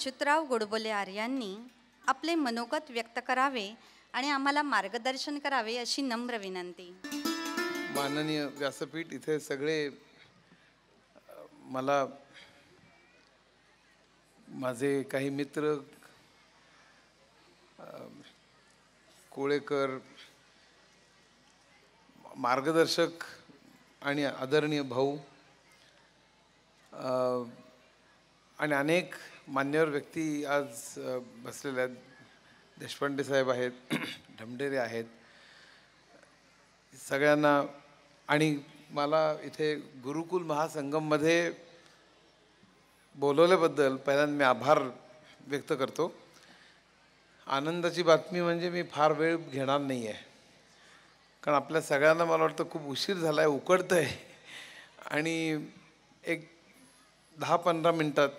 अच्युतराव गोडबोले यांनी आपले मनोगत व्यक्त करावे आणि आम्हाला मार्गदर्शन करावे अशी नम्र विनंती. माननीय व्यासपीठ, इथे सगळे मला माझे काही मित्र, कोळेकर, मार्गदर्शक आणि आदरणीय भाऊ आणि अनेक मान्यवर व्यक्ती आज बसलेले आहेत. देशपांडे साहेब आहेत, ढमढेरे आहेत, सगळ्यांना. आणि मला इथे गुरुकुल महासंगममध्ये बोलवल्याबद्दल पहिल्यांदा मी आभार व्यक्त करतो. आनंदाची बातमी म्हणजे मी फार वेळ घेणार नाही आहे, कारण आपल्या सगळ्यांना मला वाटतं खूप उशीर झाला आहे, उकडतं आहे. आणि एक 10-15 मिनटात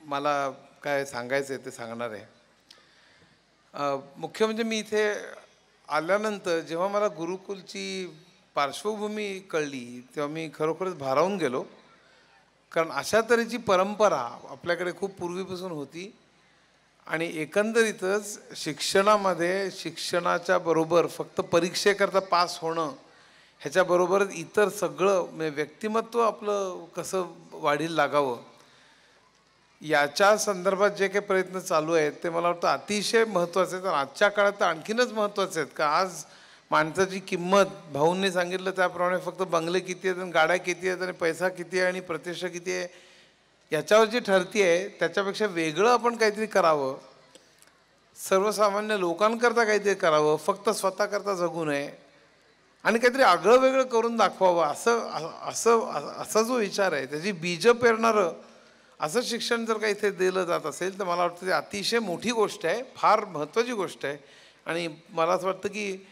मला काय सांगायचं आहे ते सांगणार आहे. मुख्य म्हणजे मी इथे आल्यानंतर जेव्हा मला गुरुकुलची पार्श्वभूमी कळली तेव्हा मी खरोखरच भारावून गेलो, कारण अशा तऱ्हेची परंपरा आपल्याकडे खूप पूर्वीपासून होती. आणि एकंदरीतच शिक्षणामध्ये शिक्षणाच्या बरोबर फक्त परीक्षेकरता पास होणं ह्याच्याबरोबरच इतर सगळं म्हणजे व्यक्तिमत्व आपलं कसं वाढीला लागावं याच्या संदर्भात जे काही प्रयत्न चालू आहेत ते मला वाटतं अतिशय महत्त्वाचे आहेत. आजच्या काळात तर आणखीनच महत्त्वाचे आहेत, का आज माणसाची किंमत भाऊंनी सांगितलं त्याप्रमाणे फक्त बंगले किती आहेत आणि गाड्या किती आहेत आणि पैसा किती आहे आणि प्रतिष्ठा किती आहे याच्यावर जी ठरती आहे त्याच्यापेक्षा वेगळं आपण काहीतरी करावं, सर्वसामान्य लोकांकरता काहीतरी करावं, फक्त स्वतःकरता जगू नये आणि काहीतरी आगळं वेगळं करून दाखवावं असा जो विचार आहे त्याची बीजं पेरणारं असं शिक्षण जर का इथे दिलं जात असेल तर मला वाटतं ते अतिशय मोठी गोष्ट आहे, फार महत्त्वाची गोष्ट आहे. आणि मला असं वाटतं की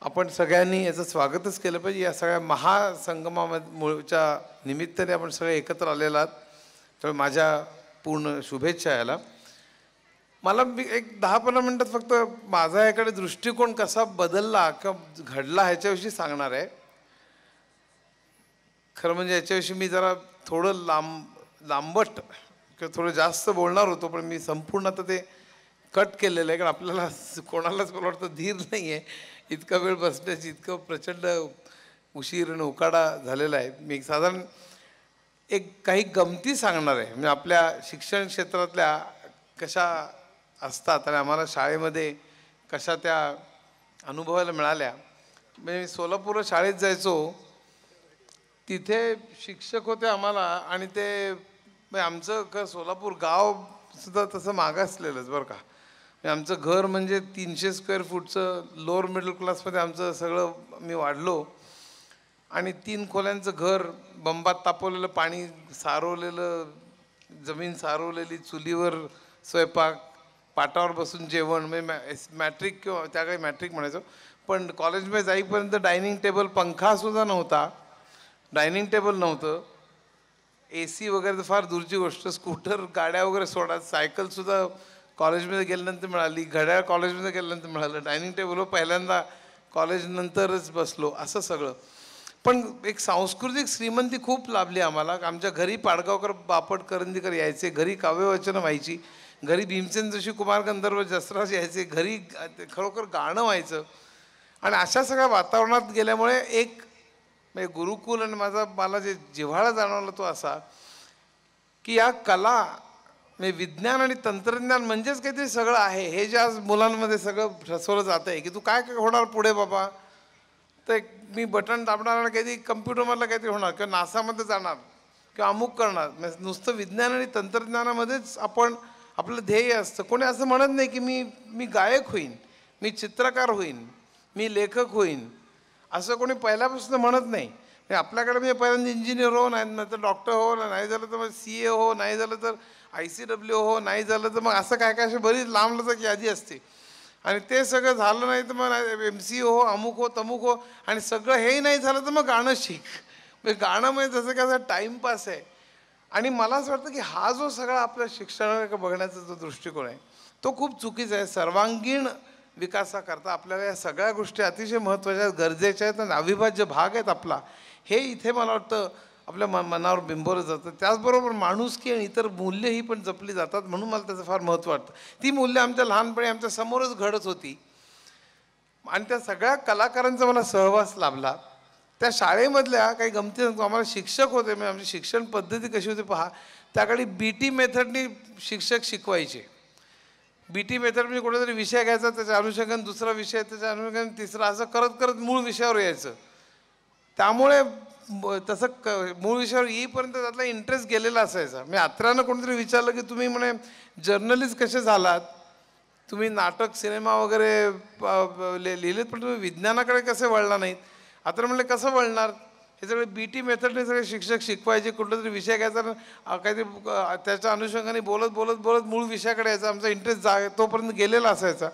आपण सगळ्यांनी याचं स्वागतच केलं पाहिजे. या सगळ्या महासंगमाच्या निमित्ताने आपण सगळे एकत्र आलेला आहात, तर माझ्या पूर्ण शुभेच्छा याला. मला एक 10-15 मिनटात फक्त माझा याकडे दृष्टिकोन कसा बदलला किंवा घडला ह्याच्याविषयी सांगणार आहे. खरं म्हणजे याच्याविषयी मी जरा थोडं लांबट किंवा थोडं जास्त बोलणार होतो, पण मी संपूर्ण आता ते कट केलेलं आहे, कारण आपल्याला कोणालाच मला वाटतं धीर नाही आहे इतका वेळ बसण्याची, इतकं प्रचंड उशीर आणि उकाडा झालेला आहे. मी साधारण काही गमती सांगणार आहे, म्हणजे आपल्या शिक्षण क्षेत्रातल्या कशा असतात आणि आम्हाला शाळेमध्ये कशा त्या अनुभवायला मिळाल्या. म्हणजे मी सोलापूर शाळेत जायचो, तिथे शिक्षक होते आम्हाला, आणि ते आमचं सोलापूर गावसुद्धा तसं मागासलेलंच बरं का. आमचं घर म्हणजे 300 स्क्वेअर फूटचं लोअर मिडल क्लासमध्ये आमचं सगळं मी वाढलो. आणि 3 खोल्यांचं घर, बंबात तापवलेलं पाणी, सारवलेलं जमीन, सारवलेली चुलीवर स्वयंपाक, पाटावर बसून जेवण. म्हणजे मॅट्रिक किंवा त्या काही मॅट्रिक म्हणायचो, पण कॉलेजमध्ये जाईपर्यंत डायनिंग टेबल, पंखासुद्धा नव्हता, डायनिंग टेबल नव्हतं, AC वगैरे तर फार दूरची गोष्ट, स्कूटर गाड्या वगैरे सोडा, सायकलसुद्धा कॉलेजमध्ये गेल्यानंतर मिळाली, घड्याळ कॉलेजमध्ये गेल्यानंतर मिळालं, डायनिंग टेबलवर पहिल्यांदा कॉलेजनंतरच बसलो, असं सगळं. पण एक सांस्कृतिक श्रीमंती खूप लाभली आम्हाला. आमच्या घरी पाडगावकर, बापट, करंदीकर यायचे, घरी काव्यवाचनं व्हायची, घरी भीमसेन जोशी, कुमार गंधर्व, जसराज यायचे, घरी खरोखर गाणं व्हायचं. आणि अशा सगळ्या वातावरणात गेल्यामुळे एक म्हणजे गुरुकुल आणि मला जे जिव्हाळा जाणवला तो असा की या कला म्हणजे विज्ञान आणि तंत्रज्ञान म्हणजेच काहीतरी सगळं आहे, हे जे आज मुलांमध्ये सगळं ठसवलं जातं आहे की तू काय होणार पुढे बाबा, तर मी बटन दाबणार आणि काहीतरी कम्प्युटरमधलं काहीतरी होणार किंवा नासामध्ये जाणार किंवा अमुक करणार. नुसतं विज्ञान आणि तंत्रज्ञानामध्येच आपलं ध्येय असतं. कोणी असं म्हणत नाही की मी गायक होईन, मी चित्रकार होईन, मी लेखक होईन, असं कोणी पहिल्यापासून म्हणत नाही. आपल्याकडे मी पहिल्यांदा इंजिनियर हो, नाही तर डॉक्टर हो, नाही झालं तर मग CA हो, नाही झालं तर ICW हो, नाही झालं तर मग असं काय काय अशी बरीच लांबलचक यादी असते. आणि ते सगळं झालं नाही तर मग MCA हो, अमुक हो, तमुक हो, आणि सगळं हेही नाही झालं तर मग गाणं शिक. म्हणजे गाणं म्हणजे जसं काय टाईमपास आहे. आणि मला असं वाटतं की हा जो सगळा आपल्या शिक्षणाकडे बघण्याचा जो दृष्टिकोन आहे तो खूप चुकीचा आहे. सर्वांगीण विकासाकरता आपल्याला या सगळ्या गोष्टी अतिशय महत्त्वाच्या, गरजेच्या आहेत आणि अविभाज्य भाग आहेत आपला. हे इथे मला वाटतं आपल्या मनावर बिंबवलं जातं. त्याचबरोबर माणुसकी आणि इतर मूल्य ही पण जपली जातात, म्हणून मला त्याचं फार महत्त्व वाटतं. ती मूल्य आमच्या लहानपणी आमच्या समोरच घडत होती आणि त्या सगळ्या कलाकारांचा मला सहवास लाभला. त्या शाळेमधल्या काही गमती सांगतो. आम्हाला शिक्षक होते, म्हणजे आमची शिक्षण पद्धती कशी होती पहा. त्याकडे BT मेथडनी शिक्षक शिकवायचे. BT मेथड म्हणजे कुठेतरी विषय घ्यायचा, त्याच्या अनुषंगाने दुसरा विषय, त्याच्या अनुषंगाने तिसरा, असं करत करत मूळ विषयावर यायचं. त्यामुळे तसं मूळ विषयावर येईपर्यंत त्यातला इंटरेस्ट गेलेला असायचा. मी आत्रानं कोणीतरी विचारलं की तुम्ही म्हणे जर्नलिस्ट कसे झालात, तुम्ही नाटक सिनेमा वगैरे लिहिलेत, पण तुम्ही विज्ञानाकडे कसे वळला नाहीत. आता म्हणले कसं वळणार, हे सगळे BT मेथडने सगळे शिक्षक शिकवायचे. कुठला तरी विषय घ्यायचा, काहीतरी त्याच्या अनुषंगाने बोलत बोलत बोलत मूळ विषयाकडे यायचा. आमचा इंटरेस्ट तोपर्यंत गेलेला असायचा.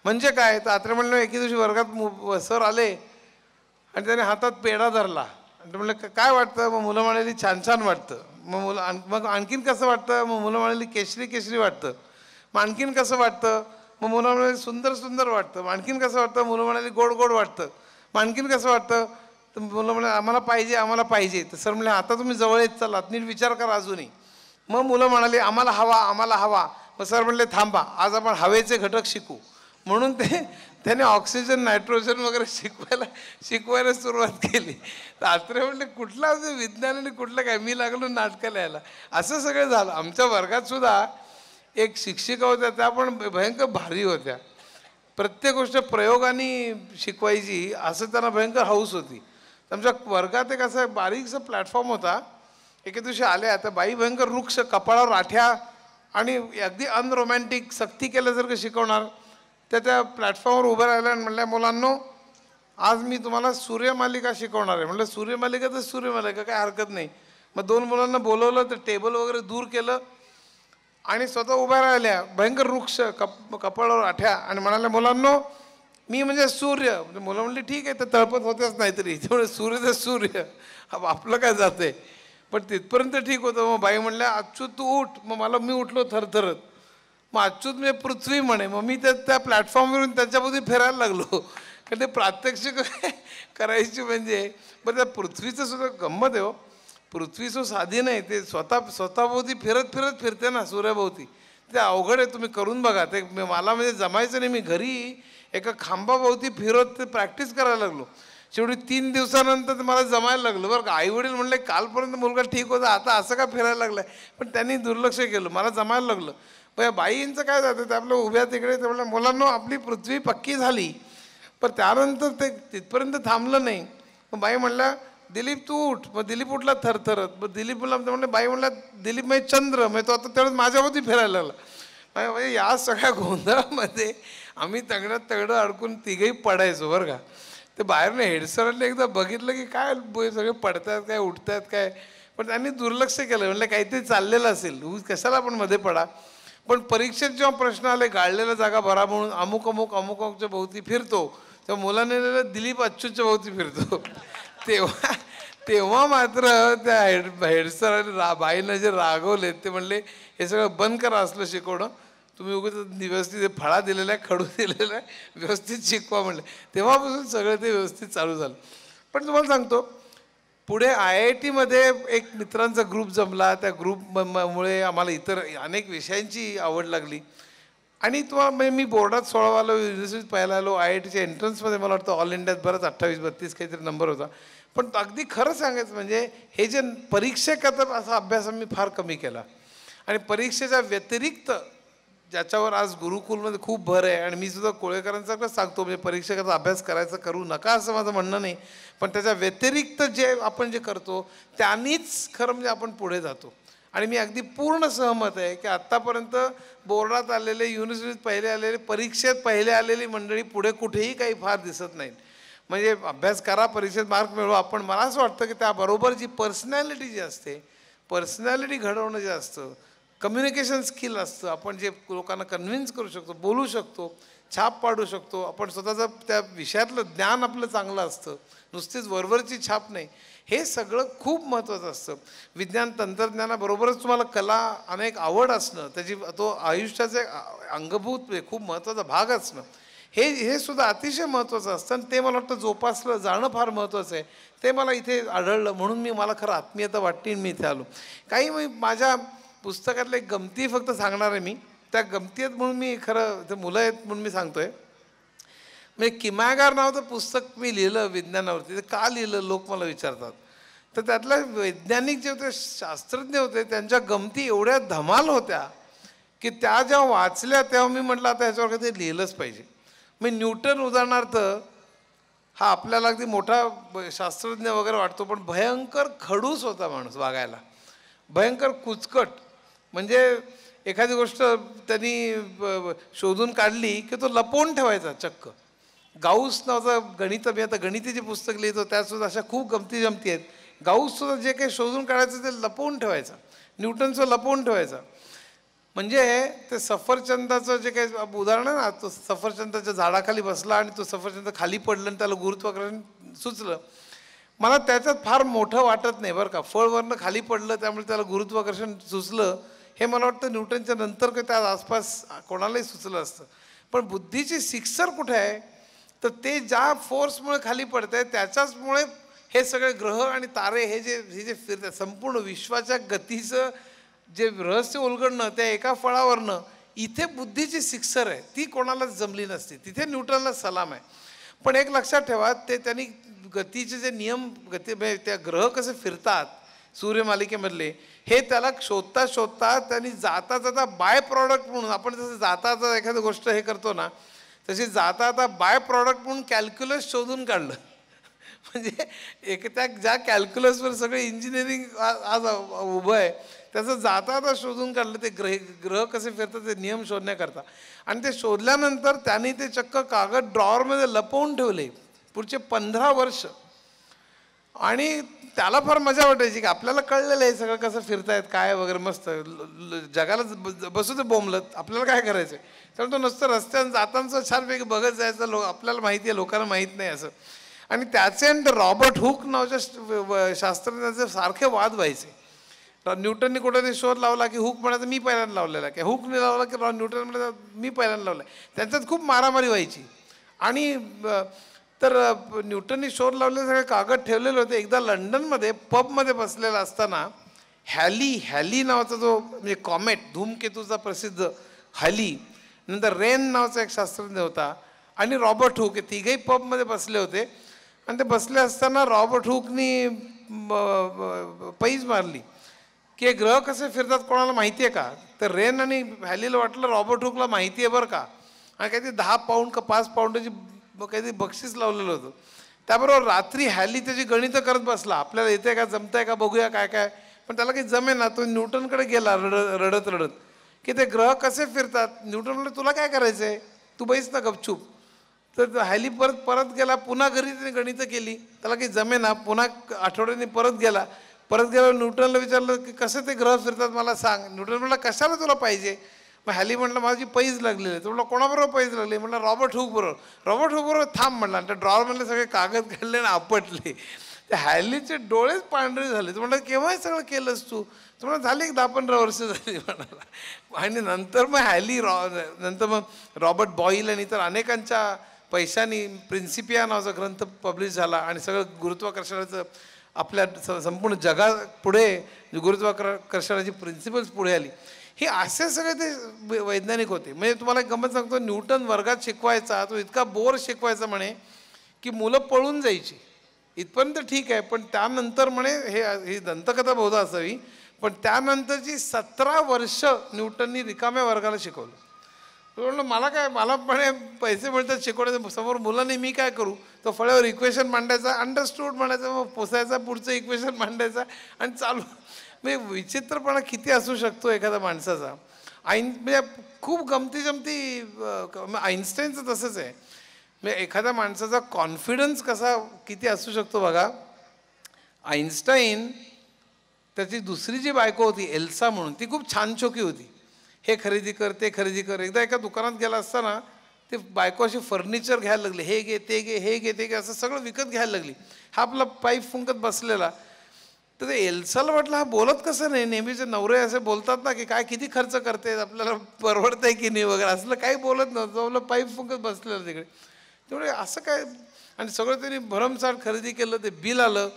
म्हणजे काय तर आता म्हणलं एके दिवशी वर्गात सर आले आणि त्याने हातात पेढा धरला आणि म्हणलं काय वाटतं. मग मुलं म्हणाली छान छान वाटतं. मग आणखीन कसं वाटतं. मग मुलं म्हणाली केशरी केशरी वाटतं. मग आणखीन कसं वाटतं. मग मुलं म्हणाली सुंदर सुंदर वाटतं. मग आणखीन कसं वाटतं. मुलं म्हणाली गोड गोड वाटतं. मग आणखीन कसं वाटतं. तर मुलं म्हणाले आम्हाला पाहिजे आम्हाला पाहिजे. तर सर म्हणले आता तुम्ही जवळ येत चालात, नीट विचार करा अजूनही. मग मुलं म्हणाली आम्हाला हवा आम्हाला हवा. मग सर म्हणले थांबा, आज आपण हवेचे घटक शिकू. म्हणून त्याने ऑक्सिजन नायट्रोजन वगैरे शिकवायला सुरुवात केली. तर आत्रे म्हणले कुठला विज्ञान आणि कुठलं काय. मी लागलो नाटकाला यायला. असं सगळं झालं. आमच्या वर्गात सुद्धा एक शिक्षिका होत्या, त्या पण भयंकर भारी होत्या. प्रत्येक गोष्ट प्रयोगाने शिकवायची असं त्यांना भयंकर हौस होती. आमच्या वर्गात एक असा बारीकसा प्लॅटफॉर्म होता. एके दिवशी आल्या त्या बाई, भयंकर वृक्ष, कपाळावर आठ्या आणि अगदी अनरोमॅन्टिक सक्ती केल्यासारखं शिकवणार. त्या प्लॅटफॉर्मवर उभं राहिल्या आणि म्हणल्या मुलांनो आज मी तुम्हाला सूर्यमालिका शिकवणार आहे. म्हटलं सूर्यमालिका तर सूर्यमालिका काय हरकत नाही. मग 2 मुलांना बोलवलं, तर टेबल वगैरे दूर केलं आणि स्वतः उभ्या राहिल्या, भयंकर वृक्ष, कपाळावर आठ्या, आणि म्हणाल्या मुलांनो मी म्हणजे सूर्य. म्हणजे मुलं म्हणली ठीक आहे, तर तळपत होतेच नाहीतरी. त्यामुळे सूर्य तर सूर्य, आपलं काय जाते. पण तिथपर्यंत ठीक होतं. मग बाई म्हणल्या अच्युत तू उठ. मग मी उठलो थरथरत. मग अच्युत म्हणजे पृथ्वी म्हणे. मग मी त्या प्लॅटफॉर्मवरून त्याच्यामध्ये फिरायला लागलो, कारण ते प्रात्यक्षिक करायची. म्हणजे बरं त्या पृथ्वीचं सुद्धा गंमत आहे हो. पृथ्वी सो साधी नाही, ते स्वतःभोवती फिरते ना सूर्याभोवती. ते अवघड आहे, तुम्ही करून बघा. ते मला म्हणजे जमायचं नाही. मी घरी एका खांबाभोवती फिरत ते प्रॅक्टिस करायला लागलो. शेवटी 3 दिवसानंतर ते मला जमायला लागलं बरं का. आईवडील म्हणले कालपर्यंत मुलगा ठीक होता, आता असं का फिरायला लागलाय. पण त्यांनी दुर्लक्ष केलं, मला जमायला लागलं. पण या बाईंचं काय जातं, ते आपलं उभ्या तिकडे ते म्हणलं मुलांनो आपली पृथ्वी पक्की झाली. पण त्यानंतर ते तिथपर्यंत थांबलं नाही. मग बाई म्हणल्या दिलीप तू उठ. मग दिलीप उठला थरथरत. मग दिलीप बोलला, म्हणले बाई म्हणला दिलीप म्हणजे चंद्र. मग तो आता तेवढंच माझ्यावरती फिरायला लागला. म्हणजे या सगळ्या गोंधळामध्ये आम्ही तगडं अडकून तिघही पडायचो बरं का. ते बाहेरनं हेडसरांनी एकदा बघितलं की काय सगळे पडतात काय उठतात काय. पण त्यांनी दुर्लक्ष केलं. म्हणलं काहीतरी चाललेलं असेल, कशाला आपण मध्ये पडा. पण परीक्षेत जेव्हा प्रश्न आले गाळलेल्या जागा भरा म्हणून अमुकच्या भोवती फिरतो, तेव्हा मुलाने दिलीप अच्युतच्या भोवती फिरतो. तेव्हा मात्र त्या हेडसरांनी बाईनं जे रागवले, ते म्हणले हे सगळं बंद करा असलं शिकवणं. तुम्ही उगाच व्यवस्थित फळा दिलेला आहे, खडू दिलेला आहे, व्यवस्थित शिकवा म्हणलं. तेव्हापासून सगळं ते व्यवस्थित चालू झालं. पण तुम्हाला सांगतो पुढे IIT मध्ये एक मित्रांचा ग्रुप जमला. त्या ग्रुपमुळे आम्हाला इतर अनेक विषयांची आवड लागली. आणि तुम्हाला म्हणजे मी बोर्डात 16 आलो, युनिव्हर्सिटीत पहिला आलो. IITच्या एंट्रन्समध्ये मला वाटतं ऑल इंडियात बरंच 28-32 काहीतरी नंबर होता. पण अगदी खरं सांगायचं म्हणजे हे जे परीक्षेकरता असा अभ्यास मी फार कमी केला. आणि परीक्षेच्या व्यतिरिक्त ज्याच्यावर आज गुरुकुलमध्ये खूप भर आहे, आणि मी सुद्धा कोळेकरांसारखंच सांगतो, म्हणजे परीक्षेकरता अभ्यास करायचा करू नका असं माझं म्हणणं नाही. पण त्याच्या व्यतिरिक्त आपण जे करतो त्यांनीच खरं म्हणजे आपण पुढे जातो. आणि मी अगदी पूर्ण सहमत आहे की आत्तापर्यंत बोर्डात आलेले, युनिव्हर्सिटीत पहिले आलेले, परीक्षेत पहिले आलेली मंडळी पुढे कुठेही काही फार दिसत नाहीत. म्हणजे अभ्यास करा, परीक्षेत मार्क मिळवा. आपण मला असं वाटतं की त्याबरोबर जी पर्सनॅलिटी जी असते, पर्सनॅलिटी घडवणं जे असतं, कम्युनिकेशन स्किल असतं, आपण जे लोकांना कन्व्हिन्स करू शकतो, बोलू शकतो, छाप पाडू शकतो, आपण स्वतःचं त्या विषयातलं ज्ञान आपलं चांगलं असतं, नुसतीच वरवरची छाप नाही, हे सगळं खूप महत्त्वाचं असतं. विज्ञान तंत्रज्ञानाबरोबरच तुम्हाला कला अनेक आवड असणं, तो आयुष्याचा अंगभूत खूप महत्त्वाचा भाग असणं, हे सुद्धा अतिशय महत्त्वाचं असतं आणि ते मला वाटतं जोपासलं जाणं फार महत्त्वाचं आहे. ते मला इथे आढळलं म्हणून मला खरं आत्मीयता वाटते मी इथे आलो. काही मी माझ्या पुस्तकातल्या एक गमती फक्त सांगणार आहे. मी त्या गमती आहेत म्हणून मी खरं ते मुलं आहेत म्हणून मी सांगतोय. म्हणजे किमागार नावाचं पुस्तक मी लिहिलं विज्ञानावरती. ते का लिहिलं लोक मला विचारतात. तर त्यातल्या वैज्ञानिक जे होते शास्त्रज्ञ होते त्यांच्या गमती एवढ्या धमाल होत्या की त्या जेव्हा वाचल्या तेव्हा मी म्हटलं आता ह्याच्यावर काही लिहिलंच पाहिजे. मी न्यूटन उदाहरणार्थ हा आपल्याला अगदी मोठा शास्त्रज्ञ वगैरे वाटतो पण भयंकर खडूस होता माणूस वागायला. भयंकर कुचकट. म्हणजे एखादी गोष्ट त्यांनी शोधून काढली की तो लपवून ठेवायचा चक्क. गाऊस नावाचं गणित मी आता गणितीची पुस्तक लिहितो त्यातसुद्धा अशा खूप गमती जमती आहेत. गाऊससुद्धा जे काही शोधून काढायचं ते लपवून ठेवायचं. न्यूटनचं लपवून ठेवायचं. म्हणजे ते सफरचंदाचं जे काही उदाहरण आहे ना, तो सफरचंदाच्या झाडाखाली बसला आणि तो सफरचंद खाली पडलं आणि त्याला गुरुत्वाकर्षण सुचलं. मला त्याच्यात फार मोठं वाटत नाही बरं का. फळवरनं खाली पडलं त्यामुळे त्याला गुरुत्वाकर्षण सुचलं हे मला वाटतं न्यूटनच्या नंतर काही त्या आसपास कोणालाही सुचलं असतं. पण बुद्धीची सिक्सर कुठे आहे तर ते ज्या फोर्समुळे खाली पडत आहे त्याच्याचमुळे हे सगळे ग्रह आणि तारे हे जे फिरतात संपूर्ण विश्वाच्या गतीचं जे रहस्य उलगडणं त्या एका फळावरनं इथे बुद्धीची सिक्सर आहे ती कोणालाच जमली नसती. तिथे न्यूटनला सलाम आहे. पण एक लक्षात ठेवा त्यांनी गतीचे जे नियम त्या ग्रह कसे फिरतात सूर्यमालिकेमधले हे त्याला शोधता शोधता त्यांनी जाता जाता बाय प्रॉडक्ट म्हणून आपण जसं जाता जाता एखादी गोष्ट हे करतो ना तशी जाता जाता बाय प्रॉडक्ट म्हणून कॅल्क्युलस शोधून काढलं. म्हणजे त्या ज्या कॅल्क्युलसवर सगळे इंजिनिअरिंग आज उभं आहे त्याचं जाता जाता शोधून काढलं. ते ग्रह कसे फिरतात ते नियम शोधण्याकरता. आणि ते शोधल्यानंतर त्यांनी ते चक्क कागद ड्रॉवरमध्ये लपवून ठेवले पुढचे 15 वर्ष. आणि त्याला फार मजा वाटायची की आपल्याला कळलेलं आहे सगळं कसं फिरतायत काय वगैरे मस्त जगाला बसू ते बोंबलत आपल्याला काय करायचं आहे. त्यामुळे तो नुसतं रस्त्यानं जाताना छानपैकी बघत जायचं. आपल्याला माहिती आहे लोकांना माहीत नाही असं. आणि त्याचे आणि रॉबर्ट हुक नावाच्या शास्त्रज्ञाचे सारखे वाद व्हायचे. न्यूटनने कुठे शोध लावला की हुक म्हणायचं मी पहिल्यांदा लावलेला की हुकने लावला की न्यूटन म्हणायचं मी पहिल्यांदा लावला. त्यांच्यात खूप मारामारी व्हायची. आणि तर न्यूटनने शोध लावलेले सगळे कागद ठेवलेले होते. एकदा लंडनमध्ये पबमध्ये बसलेला असताना हॅली नावाचा जो म्हणजे कॉमेट धूमकेतूचा प्रसिद्ध हॅली नंतर रेन नावाचा एक शास्त्रज्ञ होता आणि रॉबर्ट हुक हे तिघेही पबमध्ये बसले होते. आणि ते बसले असताना रॉबर्ट हुकनी पैज मारली की हे ग्रह कसे फिरतात कोणाला माहिती आहे का. तर रेन आणि हॅलीला वाटलं रॉबर्ट हुकला माहिती आहे बरं का. आणि काहीतरी 10 पाऊंड का 5 पाऊंडाची काहीतरी बक्षीस लावलेलं होतं. त्याबरोबर रात्री हॅली त्याची गणितं करत बसला. आपल्याला येते का जमतंय का बघूया काय काय. पण त्याला काही जमे ना. तो न्यूटनकडे गेला रडत की ते ग्रह कसे फिरतात. न्यूटन म्हणलं तुला काय करायचं आहे तू बैस ना गपचूप. तर हॅली परत गेला. पुन्हा घरी त्याने गणितं केली. त्याला काही जमे ना. पुन्हा आठवड्याने परत गेला. न्यूटनला विचारलं की कसं ते ग्रह फिरतात मला सांग. न्यूटन म्हणला कशाला तुला पाहिजे. मग हॅली म्हटलं माझी पैज लागलेली आहे. तो म्हटलं कोणाबरोबर पैज लागली. म्हटलं रॉबर्ट हुक बरोबर थांब म्हटलं. आणि त्या ड्रॉवरमधले सगळे कागद काढले ना आपटले. त्या हॅलीचे डोळेच पांढरे झाले. तो म्हटलं केव्हा सगळं केलंस तू. तो म्हणा झाली 10-15 वर्ष झाली म्हणाला. आणि नंतर मग रॉबर्ट बॉईल आणि इतर अनेकांच्या पैशांनी प्रिन्सिपिया नावाचा ग्रंथ पब्लिश झाला. आणि सगळं गुरुत्वाकर्षणाचं आपल्या संपूर्ण जगापुढे गुरुत्वाकर्षणाची प्रिन्सिपल्स पुढे आली. हे असे सगळे ते वैज्ञानिक होते. म्हणजे तुम्हाला एक गंमत सांगतो. न्यूटन वर्गात शिकवायचा तो इतका बोर शिकवायचा म्हणे की मुलं पळून जायची. इथपर्यंत ठीक आहे. पण त्यानंतर म्हणे ही दंतकथा बहुधा असावी पण त्यानंतरची 17 वर्ष न्यूटननी रिकाम्या वर्गाला शिकवलं. म्हणलं मला पण पैसे मिळतात शिकवण्याचे समोर मुलांनी मी काय करू. तो फळ्यावर इक्वेशन मांडायचा अंडरस्टूड म्हणायचा मग पुसायचा पुढचं इक्वेशन मांडायचा आणि चालू. म्हणजे विचित्रपणा किती असू शकतो एखाद्या माणसाचा. म्हणजे खूप गमती आईन्स्टाईनचं तसंच आहे. म्हणजे एखाद्या माणसाचा कॉन्फिडन्स किती असू शकतो बघा. आईन्स्टाईन त्याची दुसरी जी बायको होती एल्सा म्हणून ती खूप छान छोकी होती. हे खरेदी कर ते खरेदी कर. एकदा एका दुकानात गेला असताना ते बायको अशी फर्निचर घ्यायला लागले. हे घे ते घे हे घे ते घे असं सगळं विकत घ्यायला लागली. हा आपला पाईप फुंकत बसलेला. तर ते एल्साला वाटलं हा बोलत कसं नाही, नेहमीचे नवरे असे बोलतात ना की काय किती खर्च करते, आपल्याला परवडतंय की नाही वगैरे, असलं काही बोलत नव्हतं. तो आपलं पाईप फुंकत बसलेलं तिकडे. तेवढे असं काय, आणि सगळं त्यांनी भरमसाठ खरेदी केलं. ते बिल आलं,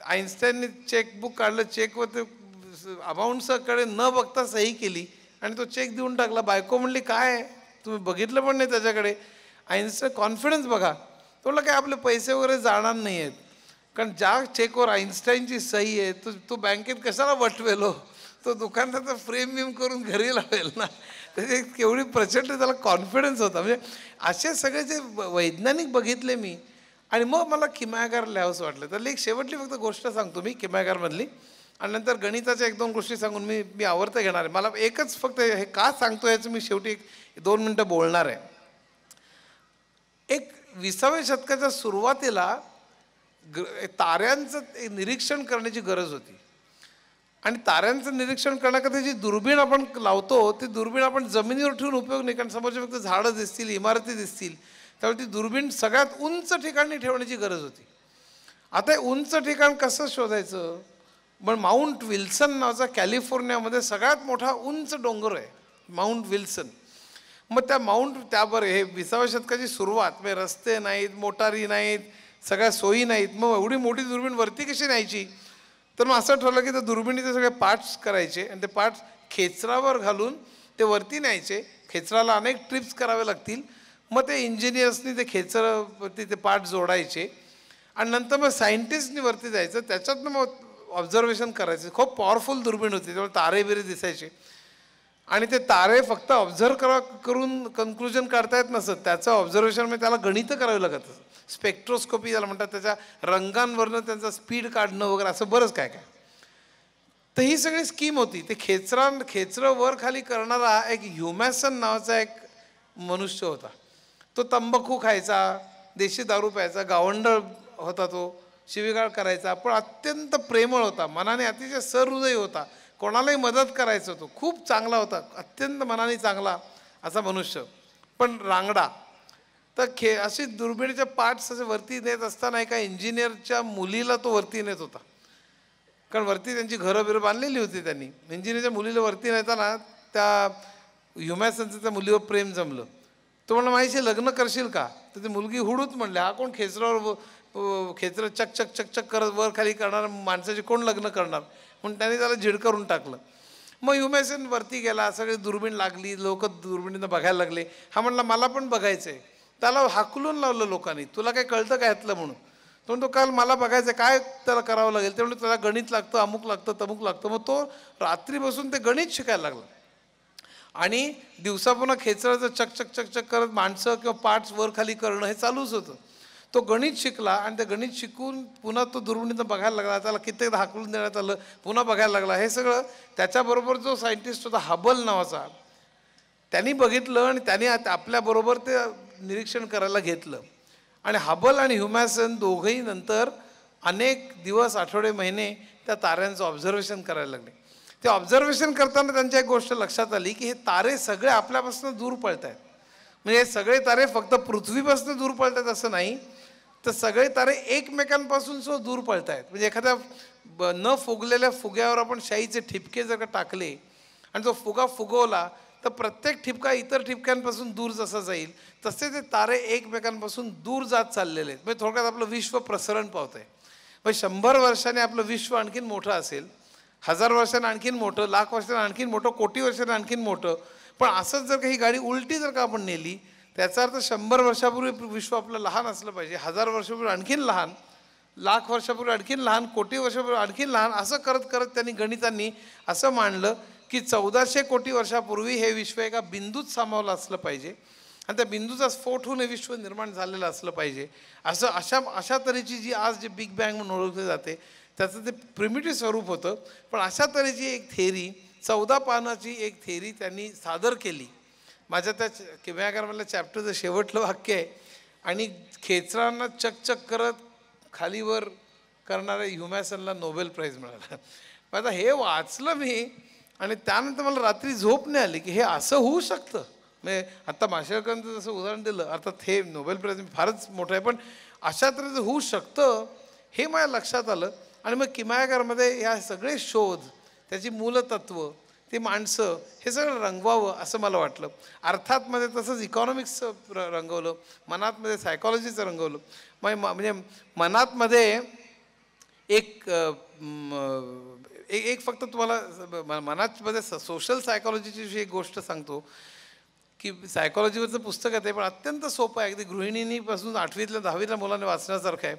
आईन्स्टाईनने चेकबुक काढलं, चेकवर ते अमाऊंटकडे न बघता सही केली आणि तो चेक देऊन टाकला. बायको म्हणली काय तुम्ही बघितलं पण नाही त्याच्याकडे. आईन्स्टाईन कॉन्फिडन्स बघा, तो म्हणलं काय आपले पैसे वगैरे जाणार नाही आहेत, कारण ज्या चेकवर आईन्स्टाईनची सही आहे तो बँकेत कशाला वटवेल हो, तो दुकानदार फ्रेम बिम करून घरी लावेल ना. त्याचे केवढी प्रचंड त्याला कॉन्फिडन्स होता. म्हणजे असे सगळे जे वैज्ञानिक बघितले मी, आणि मग मला किमयागार लिहावंसं वाटलं. तर एक शेवटली फक्त गोष्ट सांगतो मी किमयागारमधली, आणि नंतर गणिताच्या 1-2 गोष्टी सांगून मी आवडतं घेणार आहे. मला एकच फक्त हे का सांगतो याचं मी शेवटी 2 मिनटं बोलणार आहे. एक 20व्या शतकाच्या सुरुवातीला ताऱ्यांचं निरीक्षण करण्याची गरज होती, आणि ताऱ्यांचं निरीक्षण करण्याकरता जी दुर्बीण आपण लावतो ती दुर्बीण आपण जमिनीवर ठेवून उपयोग नाही, कारण समोरच्या फक्त झाडं दिसतील, इमारती दिसतील. त्यामुळे ती दुर्बीण सगळ्यात उंच ठिकाणी ठेवण्याची गरज होती. आता हे उंच ठिकाण कसं शोधायचं, पण माउंट विल्सन नावाचा कॅलिफोर्नियामध्ये सगळ्यात मोठा उंच डोंगर आहे माउंट विल्सन. मग त्यावर हे 20व्या शतकाची सुरुवात, म्हणजे रस्ते नाहीत, मोटारी नाहीत, सगळ्या सोयी नाहीत. मग एवढी मोठी दुर्बीण वरती कशी न्यायची, तर मग असं ठरलं की त्या दुर्बिणीचे सगळे पार्ट्स करायचे आणि ते पार्ट्स खेचरावर घालून ते वरती न्यायचे. खेचराला अनेक ट्रिप्स करावे लागतील. मग ते इंजिनियर्सनी ते खेचरावरती ते पार्ट जोडायचे, आणि नंतर मग सायंटिस्टनी वरती जायचं, त्याच्यातनं मग ऑब्झर्वेशन करायचं. खूप पॉवरफुल दुर्बीण होती, त्यामुळे तारे बिरे दिसायचे. आणि ते तारे फक्त ऑब्झर्व करून कन्क्लुजन काढता येत नसत, त्याचं ऑब्झर्वेशन म्हणजे त्याला गणितं करावी लागत. स्पेक्ट्रोस्कोपी त्याला म्हणतात, त्याच्या रंगांवरनं त्यांचा स्पीड काढणं वगैरे असं बरंच काय काय. तर ही सगळी स्कीम होती. ते खेचरं वर खाली करणारा एक ह्युमॅसन नावाचा एक मनुष्य होता. तो तंबाखू खायचा, देशी दारू प्यायचा, गावंडळ होता, तो शिवीगाळ करायचा, पण अत्यंत प्रेमळ होता, मनाने अतिशय सहृदयी होता, कोणालाही मदत करायचा. तो खूप चांगला होता, अत्यंत मनाने चांगला असा मनुष्य, पण रांगडा. तर अशी दुर्बिणीचे पार्ट्स असे वरती नेत असताना एका इंजिनियरच्या मुलीला तो वरती नेत होता, कारण वरती त्यांची घरं बिरं बांधलेली होती त्यांनी. इंजिनियरच्या मुलीला वरती नेताना त्या ह्युमॅसनचं त्या मुलीवर प्रेम जमलं. तो म्हणला माझ्याशी लग्न करशील का, तर ती मुलगी हुडूच म्हणली हा कोण खेचरं चक चक चक चक करत वर खाली करणार माणसाची कोण लग्न करणार, म्हणून त्याने त्याला झिडकारून टाकलं. मग ह्युमॅसन वरती गेला, सगळी दुर्बीण लागली, लोक दुर्बिणीनं बघायला लागले. हा म्हणला मला पण बघायचं आहे. त्याला हाकलून लावलं लोकांनी, तुला काय कळतं काय यातलं म्हणून. तो म्हणतो काल मला बघायचं काय त्याला करावं लागेल. ते म्हणतो त्याला गणित लागतं, अमुक लागतं, तमुक लागतं. मग तो रात्री बसून ते गणित शिकायला लागला, आणि दिवसा पुन्हा खेचराचं चक चक चक चक करत माणसं किंवा पार्ट्स वर खाली करणं हे चालूच होतं. तो गणित शिकला, आणि ते गणित शिकून पुन्हा तो दुर्बिणीनं बघायला लागला, त्याला कित्येकदा हाकलून देण्यात आलं, पुन्हा बघायला लागला. हे सगळं त्याच्याबरोबर जो सायंटिस्ट होता हबल नावाचा, त्यांनी बघितलं, आणि त्यांनी आपल्याबरोबर ते निरीक्षण करायला घेतलं. आणि हबल आणि ह्युमॅसन दोघंही नंतर अनेक दिवस, आठवडे, महिने त्या ताऱ्यांचं ऑब्झर्वेशन करायला लागले. ते ऑब्झर्वेशन करताना त्यांच्या एक गोष्ट लक्षात आली की हे तारे सगळे आपल्यापासून दूर पळत आहेत. म्हणजे हे सगळे तारे फक्त पृथ्वीपासून दूर पळत आहेत असं नाही, तर सगळे तारे एकमेकांपासून सुद्धा दूर पळत आहेत. म्हणजे एखाद्या न फुगलेल्या फुग्यावर आपण शाईचे ठिपके जर का टाकले आणि तो फुगा फुगवला, तर प्रत्येक ठिपका इतर ठिपक्यांपासून दूर जसा जाईल तसे ते तारे एकमेकांपासून दूर जात चाललेले आहेत. म्हणजे थोडक्यात आपलं विश्व प्रसरण पावत आहे. म्हणजे 100 वर्षांनी आपलं विश्व आणखीन मोठं असेल, 1000 वर्षांनी आणखीन मोठं, लाख वर्षांनी आणखीन मोठं, कोटी वर्षांनी आणखीन मोठं. पण असंच जर का ही गाडी उलटी जर का आपण नेली, त्याचा अर्थ 100 वर्षापूर्वी विश्व आपलं लहान असलं पाहिजे, 1000 वर्षापूर्वी आणखीन लहान, लाख वर्षापूर्वी आणखीन लहान, कोटी वर्षापूर्वी आणखीन लहान. असं करत करत त्यांनी गणितांनी असं मांडलं की 1400 कोटी वर्षापूर्वी हे विश्व एका बिंदूत सामावलं असलं पाहिजे, आणि त्या बिंदूचा स्फोट होऊन हे विश्व निर्माण झालेलं असलं पाहिजे. अशा तऱ्हेची जी आज जे बिग बँग म्हणून ओळखली जाते त्याचं ते प्रिमिटिव्ह स्वरूप होतं. पण अशा तऱ्हेची एक थेरी, 14 पानाची एक थेरी त्यांनी सादर केली. माझ्या त्या किमयागारमधल्या चॅप्टरचं शेवटलं वाक्य आहे, आणि खेचरांना चकचक करत खालीवर करणाऱ्या ह्युमॅसनला नोबेल प्राईज मिळाला. आता हे वाचलं मी, आणि त्यानंतर मला रात्री झोप नाही आली की हे असं होऊ शकतं. म्हणजे आता माशेलकरांचं जसं उदाहरण दिलं, अर्थात हे नोबेल प्राईज फारच मोठं आहे, पण अशा तऱ्हेचं होऊ शकतं हे माझ्या लक्षात आलं. आणि मग किमयागारमध्ये ह्या सगळे शोध, त्याची मूलतत्व, ती माणसं, हे सगळं रंगवावं असं मला वाटलं. अर्थातमध्ये तसंच इकॉनॉमिक्सचं रंगवलं, मनातमध्ये सायकॉलॉजीचं रंगवलं. म्हणजे मनातमध्ये एक एक फक्त तुम्हाला मनातमध्ये सोशल सायकॉलॉजीची एक गोष्ट सांगतो की सायकॉलॉजीवरचं पुस्तक आहे ते पण अत्यंत सोपं आहे, अगदी गृहिणीपासून 8वीतल्या 10वीतल्या मुलांनी वाचण्यासारखं आहे.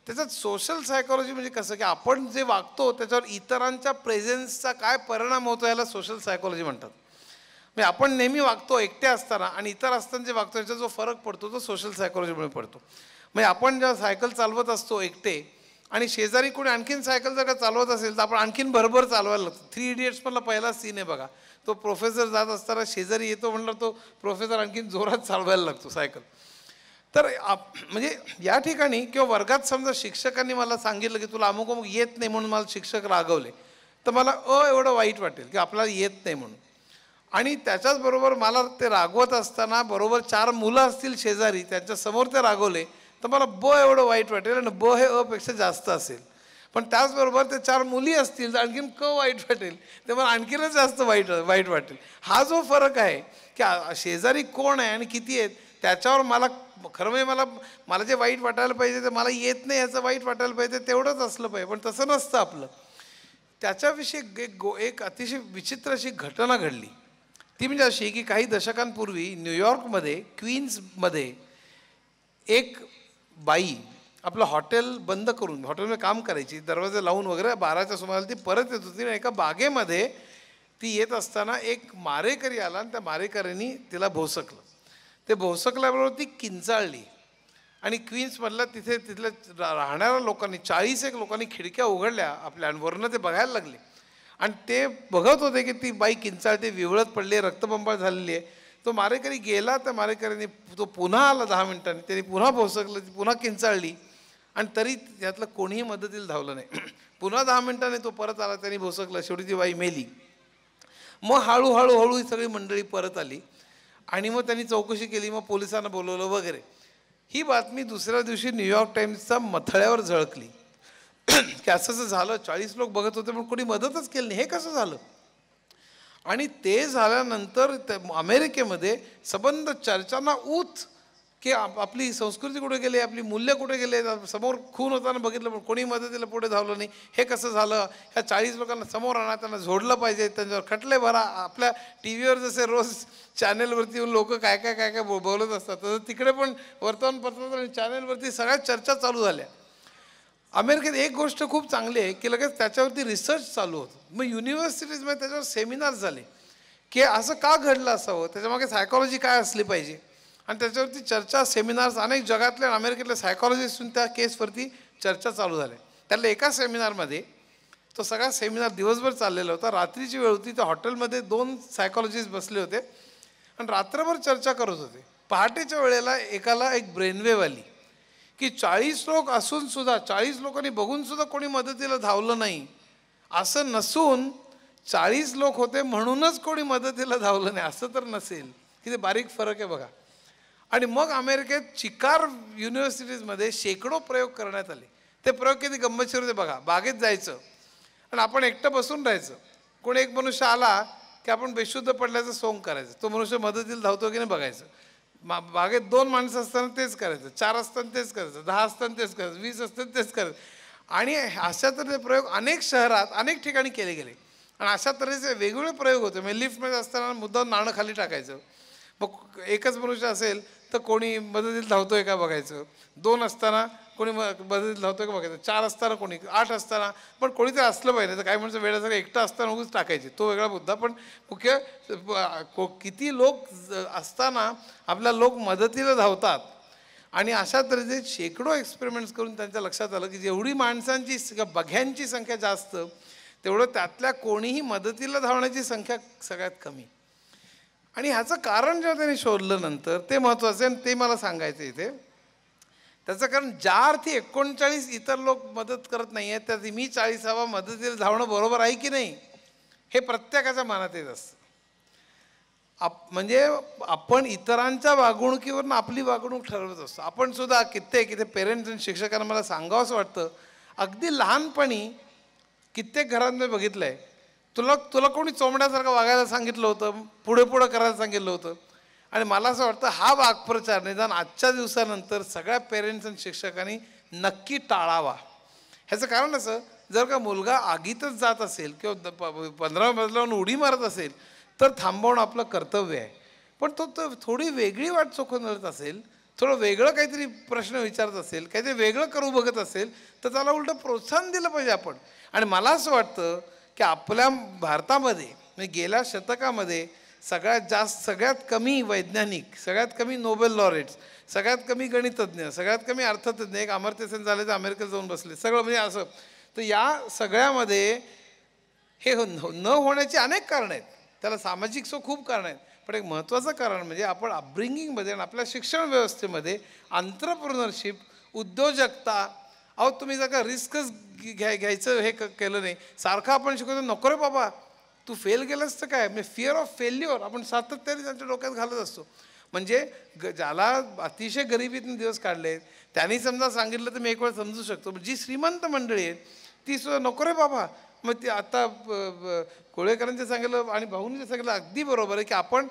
त्याच्यात सोशल सायकॉलॉजी म्हणजे कसं की आपण जे वागतो त्याच्यावर इतरांच्या प्रेझेन्सचा काय परिणाम होतो याला सोशल सायकॉलॉजी म्हणतात. म्हणजे आपण नेहमी वागतो एकटे असताना आणि इतर असताना जे वागतो याचा जो फरक पडतो तो सोशल सायकॉलॉजीमुळे पडतो. म्हणजे आपण जेव्हा सायकल चालवत असतो एकटे आणि शेजारी कोणी आणखीन सायकल जर का चालवत असेल तर आपण आणखीन भरभर चालवायला लागतो. 3 इडियट्स मधला पहिला सीन आहे बघा, तो प्रोफेसर जात असताना शेजारी येतो म्हणलं तो प्रोफेसर आणखीन जोरात चालवायला लागतो सायकल. तर म्हणजे या ठिकाणी किंवा वर्गात समजा शिक्षकांनी मला सांगितलं की तुला अमुक अमुक येत नाही म्हणून मला शिक्षक रागवले, तर मला एवढं वाईट वाटेल की आपल्याला येत नाही म्हणून. आणि त्याच्याचबरोबर मला ते रागवत असताना बरोबर 4 मुलं असतील शेजारी, त्यांच्यासमोर ते रागवले तर मला एवढं वाईट वाटेल आणि हे पेक्षा जास्त असेल. पण त्याचबरोबर ते 4 मुली असतील तर आणखीन वाईट वाटेल, ते मला आणखीनच जास्त वाईट वाटेल. हा जो फरक आहे की शेजारी कोण आहे आणि किती आहेत त्याच्यावर मला खरं म्हणजे मला जे वाईट वाटायला पाहिजे ते मला येत नाही याचं वाईट वाटायला पाहिजे तेवढंच असलं पाहिजे, पण तसं नसतं आपलं. त्याच्याविषयी एक अतिशय विचित्र अशी घटना घडली. ती म्हणजे अशी की काही दशकांपूर्वी न्यूयॉर्कमध्ये क्वीन्समध्ये एक बाई आपलं हॉटेल बंद करून हॉटेलमध्ये काम करायची, दरवाजे लावून वगैरे 12च्या सुमाराला ती परत येत होती. एका बागेमध्ये ती येत असताना एक मारेकरी आला आणि त्या मारेकऱ्यांनी तिला भोसकलं. ते भोसकल्याबरोबर ती किंचाळली आणि क्वीन्समधल्या तिथल्या राहणाऱ्या लोकांनी 40 लोकांनी खिडक्या उघडल्या आपल्या आणि वरनं ते बघायला लागले आणि ते बघत होते की ती बाई किंचाळते, विवळत पडली, रक्तबंबाळ झालेली आहे. तो मारेकरी गेला, त्या मारेकऱ्यांनी तो पुन्हा आला 10 मिनिटांनी, त्यांनी पुन्हा भोसकलं, ती पुन्हा किंचाळली आणि तरी त्यातलं कोणीही मदतीला धावलं नाही. पुन्हा 10 मिनिटांनी तो परत आला, त्यांनी भोसकलं, शेवटी ती बाई मेली. मग हळूहळू ही सगळी मंडळी परत आली आणि मग त्यांनी चौकशी केली, मग पोलिसांना बोलवलं वगैरे. ही बातमी दुसऱ्या दिवशी न्यूयॉर्क टाइम्सच्या मथळ्यावर झळकली की असं झालं, 40 लोक बघत होते पण कोणी मदतच केली नाही, हे कसं झालं. आणि ते झाल्यानंतर अमेरिकेमध्ये संबंध चर्चांना ऊत की आपली संस्कृती कुठे गेली, आपली मूल्य कुठे गेले, समोर खून होताना बघितलं पण कोणी मदतीला पुढे धावलं नाही, हे कसं झालं. ह्या 40 लोकांना समोर आणा, त्यांना झोडलं पाहिजे, त्यांच्यावर खटले भरा. आपल्या टी व्हीवर जसे रोज चॅनेलवरती येऊन लोक काय बोलत असतात तसं तिकडे पण वर्तमानपत्रात आणि चॅनेलवरती सगळ्या चर्चा चालू झाल्या. अमेरिकेत एक गोष्ट खूप चांगली आहे की लगेच त्याच्यावरती रिसर्च चालू होतं. मग युनिव्हर्सिटीजमध्ये त्याच्यावर सेमिनार झाले की असं का घडलं असावं, त्याच्यामागे सायकॉलॉजी काय असली पाहिजे आणि त्याच्यावरती चर्चा, सेमिनार्स, अनेक जगातल्या आणि अमेरिकेतल्या सायकॉलॉजिस्टून त्या केसवरती चर्चा चालू झाल्या. त्यातल्या एका सेमिनारमध्ये, तो सगळा सेमिनार दिवसभर चाललेला होता, रात्रीची वेळ होती, त्या हॉटेलमध्ये 2 सायकॉलॉजिस्ट बसले होते आणि रात्रभर चर्चा करत होते. पहाटेच्या वेळेला एकाला एक ब्रेनवेव्ह आली की 40 लोक असून सुद्धा, 40 लोकांनी बघून सुद्धा कोणी मदतीला धावलं नाही, असं नसून 40 लोक होते म्हणूनच कोणी मदतीला धावलं नाही असं तर नसेल. किती बारीक फरक आहे बघा. आणि मग अमेरिकेत चिकार युनिव्हर्सिटीजमध्ये शेकडो प्रयोग करण्यात आले. ते प्रयोग किती गंमतशीर होते बघा. बागेत जायचं आणि आपण एकटं बसून राहायचं, कोणी एक मनुष्य आला की आपण बेशुद्ध पडल्याचं सोंग करायचं, तो मनुष्य मदतीला धावतो की नाही बघायचं. बागेत 2 माणसं असताना तेच करायचं, 4 असताना तेच करायचं, 10 असताना तेच करायचं, 20 असताना तेच करायचं. आणि अशा तऱ्हेचे प्रयोग अनेक शहरात अनेक ठिकाणी केले गेले आणि अशा तऱ्हेचे वेगवेगळे प्रयोग होते. म्हणजे लिफ्टमध्ये असताना मुद्दाम नाणं खाली टाकायचं, मग एकच मनुष्य असेल तर कोणी मदतीला धावतोय का बघायचं, 2 असताना कोणी मदतीला धावतोय का बघायचं, 4 असताना कोणी, 8 असताना पण कोणीतरी असलं पाहिजे. तर काही माणसं वेळेसारखं एकटं असताना उगीच टाकायचे, तो वेगळा मुद्दा. पण मुख्य किती लोक असताना आपल्या लोक मदतीला धावतात. आणि अशा तऱ्हेचे शेकडो एक्सपेरिमेंट्स करून त्यांच्या लक्षात आलं की जेवढी माणसांची बघ्यांची संख्या जास्त तेवढं त्यातल्या कोणीही मदतीला धावण्याची संख्या सगळ्यात कमी. आणि ह्याचं कारण जेव्हा त्यांनी शोधलं नंतर ते महत्त्वाचं आहे आणि ते मला सांगायचं इथे. त्याचं कारण ज्या अर्थी 39 इतर लोक मदत करत नाही आहेत त्यात मी 40वा मदतीला धावणं बरोबर आहे की नाही हे प्रत्येकाच्या मनात येत असतं. म्हणजे आपण इतरांच्या वागणुकीवरून आपली वागणूक ठरवत असतो. आपण सुद्धा कित्येक इथे पेरेंट्स आणि शिक्षकांना मला सांगावंसं वाटतं, अगदी लहानपणी कित्येक घरांमध्ये बघितलंय, तुला तुला कोणी चोमड्यासारखं वागायला सांगितलं होतं, पुढे पुढे करायला सांगितलं होतं. आणि मला असं वाटतं हा वाक्प्रचार निदान आजच्या दिवसानंतर सगळ्या पेरेंट्स आणि शिक्षकांनी नक्की टाळावा. ह्याचं कारण असं, जर का मुलगा आगीतच जात असेल किंवा 15व्या मजल्यावरून उडी मारत असेल तर थांबवणं आपलं कर्तव्य आहे. पण तो थोडी वेगळी वाट चोखत असेल, थोडं वेगळं काहीतरी प्रश्न विचारत असेल, काहीतरी वेगळं करू बघत असेल तर त्याला उलटं प्रोत्साहन दिलं पाहिजे आपण. आणि मला असं वाटतं की आपल्या भारतामध्ये म्हणजे गेल्या शतकामध्ये सगळ्यात कमी वैज्ञानिक, सगळ्यात कमी नोबेल लॉरेट्स, सगळ्यात कमी गणितज्ञ, सगळ्यात कमी अर्थतज्ञ, एक अमर्त्य सेन झाले तर अमेरिकेत जाऊन बसले, सगळं म्हणजे असं. तर या सगळ्यामध्ये हे न होण्याची अनेक कारणं आहेत. त्याला सामाजिक खूप कारणं आहेत. पण एक महत्त्वाचं कारण म्हणजे आपण अपब्रिंगिंगमध्ये आणि आपल्या शिक्षण व्यवस्थेमध्ये एंटरप्रेन्योरशिप, उद्योजकता, अहो तुम्ही जर का रिस्कच घ्यायचं हे केलं नाही, सारखं आपण शिकवतो नको रे बाबा तू फेल केलंस तर काय, म्हणजे फिअर ऑफ फेल्युअर आपण सातत्याने त्यांच्या डोक्यात घालत असतो. म्हणजे ज्याला अतिशय गरिबीतून दिवस काढले त्यांनी समजा सांगितलं तर मी एक वेळ समजू शकतो. जी श्रीमंत मंडळी आहेत ती सुद्धा नको रे बाबा. मग ते आता कोळेकरांचे सांगितलं आणि भाऊंनी सांगितलं अगदी बरोबर आहे की आपण